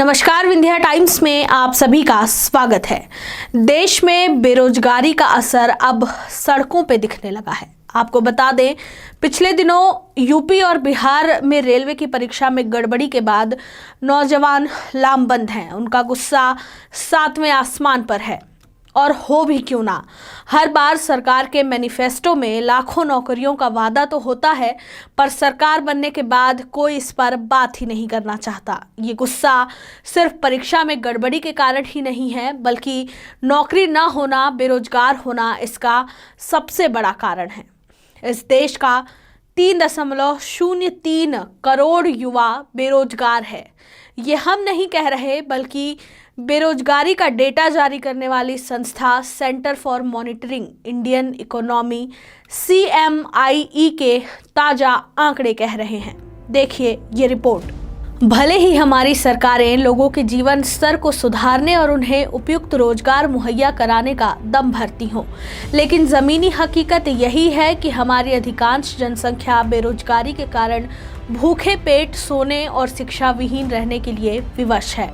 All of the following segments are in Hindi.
नमस्कार, विंध्या टाइम्स में आप सभी का स्वागत है। देश में बेरोजगारी का असर अब सड़कों पे दिखने लगा है। आपको बता दें, पिछले दिनों यूपी और बिहार में रेलवे की परीक्षा में गड़बड़ी के बाद नौजवान लामबंद हैं। उनका गुस्सा सातवें आसमान पर है। और हो भी क्यों ना, हर बार सरकार के मैनिफेस्टो में लाखों नौकरियों का वादा तो होता है, पर सरकार बनने के बाद कोई इस पर बात ही नहीं करना चाहता। ये गुस्सा सिर्फ परीक्षा में गड़बड़ी के कारण ही नहीं है, बल्कि नौकरी ना होना, बेरोजगार होना इसका सबसे बड़ा कारण है। इस देश का 3.03 करोड़ युवा बेरोजगार है। ये हम नहीं कह रहे, बल्कि बेरोजगारी का डेटा जारी करने वाली संस्था centre for monitoring Indian economy CMIE के ताजा आंकड़े कह रहे हैं। देखिए ये रिपोर्ट। भले ही हमारी सरकारें लोगों के जीवन स्तर को सुधारने और उन्हें उपयुक्त रोजगार मुहैया कराने का दम भरती हों, लेकिन जमीनी हकीकत यही है कि हमारी अधिकांश जनसंख्या बेरोजगारी के कारण भूखे पेट सोने और शिक्षा विहीन रहने के लिए विवश है।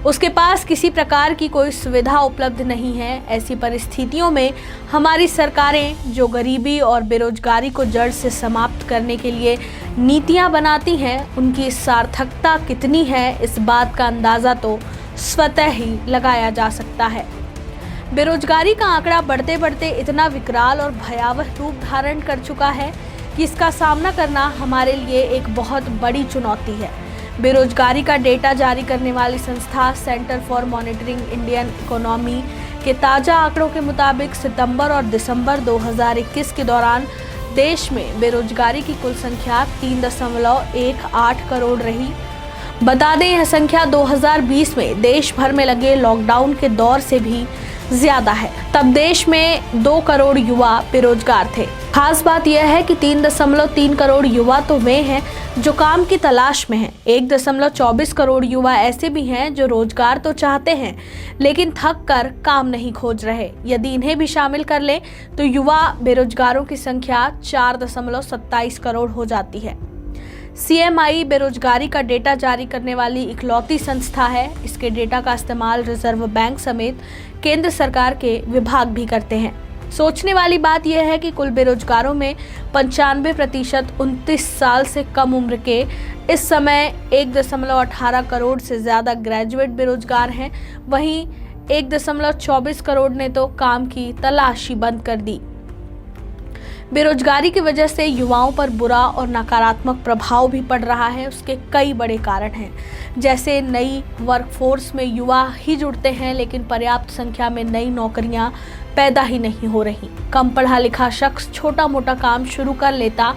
उसके पास किसी प्रकार की कोई सुविधा उपलब्ध नहीं है। ऐसी परिस्थितियों में हमारी सरकारें जो गरीबी और बेरोजगारी को जड़ से समाप्त करने के लिए नीतियां बनाती हैं, उनकी सार्थकता कितनी है, इस बात का अंदाज़ा तो स्वतः ही लगाया जा सकता है। बेरोजगारी का आंकड़ा बढ़ते बढ़ते इतना विकराल और भयावह रूप धारण कर चुका है कि इसका सामना करना हमारे लिए एक बहुत बड़ी चुनौती है। बेरोजगारी का डेटा जारी करने वाली संस्था centre for monitoring Indian economy के ताज़ा आंकड़ों के मुताबिक सितंबर और दिसंबर 2021 के दौरान देश में बेरोजगारी की कुल संख्या 3.18 करोड़ रही। बता दें, यह संख्या 2020 में देश भर में लगे लॉकडाउन के दौर से भी ज्यादा है। तब देश में 2 करोड़ युवा बेरोजगार थे। खास बात यह है कि 3.3 करोड़ युवा तो वे हैं जो काम की तलाश में हैं। 1.24 करोड़ युवा ऐसे भी हैं जो रोजगार तो चाहते हैं, लेकिन थक कर काम नहीं खोज रहे। यदि इन्हें भी शामिल कर लें तो युवा बेरोजगारों की संख्या 4.27 करोड़ हो जाती है। CMI बेरोजगारी का डेटा जारी करने वाली इकलौती संस्था है। इसके डेटा का इस्तेमाल रिजर्व बैंक समेत केंद्र सरकार के विभाग भी करते हैं। सोचने वाली बात यह है कि कुल बेरोजगारों में 95% 29 साल से कम उम्र के। इस समय 1.18 करोड़ से ज़्यादा ग्रेजुएट बेरोजगार हैं। वहीं 1.24 करोड़ ने तो काम की तलाश ही बंद कर दी। बेरोजगारी की वजह से युवाओं पर बुरा और नकारात्मक प्रभाव भी पड़ रहा है। उसके कई बड़े कारण हैं, जैसे नई वर्कफोर्स में युवा ही जुड़ते हैं, लेकिन पर्याप्त संख्या में नई नौकरियां पैदा ही नहीं हो रही। कम पढ़ा लिखा शख्स छोटा मोटा काम शुरू कर लेता,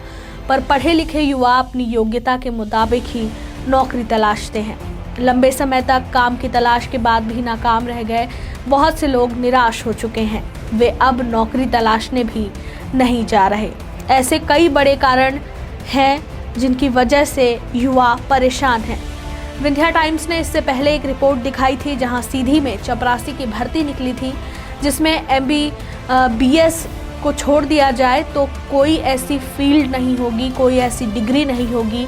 पर पढ़े लिखे युवा अपनी योग्यता के मुताबिक ही नौकरी तलाशते हैं। लंबे समय तक काम की तलाश के बाद भी नाकाम रह गए बहुत से लोग निराश हो चुके हैं। वे अब नौकरी तलाशने भी नहीं जा रहे। ऐसे कई बड़े कारण हैं जिनकी वजह से युवा परेशान हैं। विंध्या टाइम्स ने इससे पहले एक रिपोर्ट दिखाई थी, जहां सीधी में चपरासी की भर्ती निकली थी, जिसमें MBBS को छोड़ दिया जाए तो कोई ऐसी फील्ड नहीं होगी, कोई ऐसी डिग्री नहीं होगी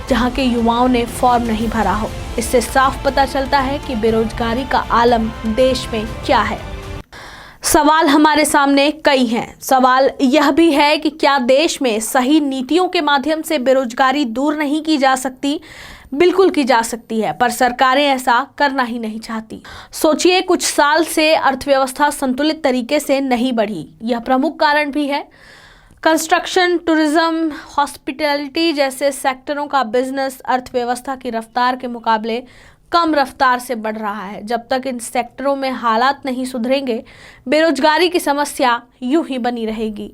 जहां के युवाओं ने फॉर्म नहीं भरा हो। इससे साफ पता चलता है कि बेरोजगारी का आलम देश में क्या है। सवाल हमारे सामने कई हैं। सवाल यह भी है कि क्या देश में सही नीतियों के माध्यम से बेरोजगारी दूर नहीं की जा सकती? बिल्कुल की जा सकती है, पर सरकारें ऐसा करना ही नहीं चाहती। सोचिए, कुछ साल से अर्थव्यवस्था संतुलित तरीके से नहीं बढ़ी। यह प्रमुख कारण भी है। कंस्ट्रक्शन, टूरिज्म, हॉस्पिटैलिटी जैसे सेक्टरों का बिजनेस अर्थव्यवस्था की रफ्तार के मुकाबले कम रफ्तार से बढ़ रहा है। जब तक इन सेक्टरों में हालात नहीं सुधरेंगे, बेरोजगारी की समस्या यूं ही बनी रहेगी।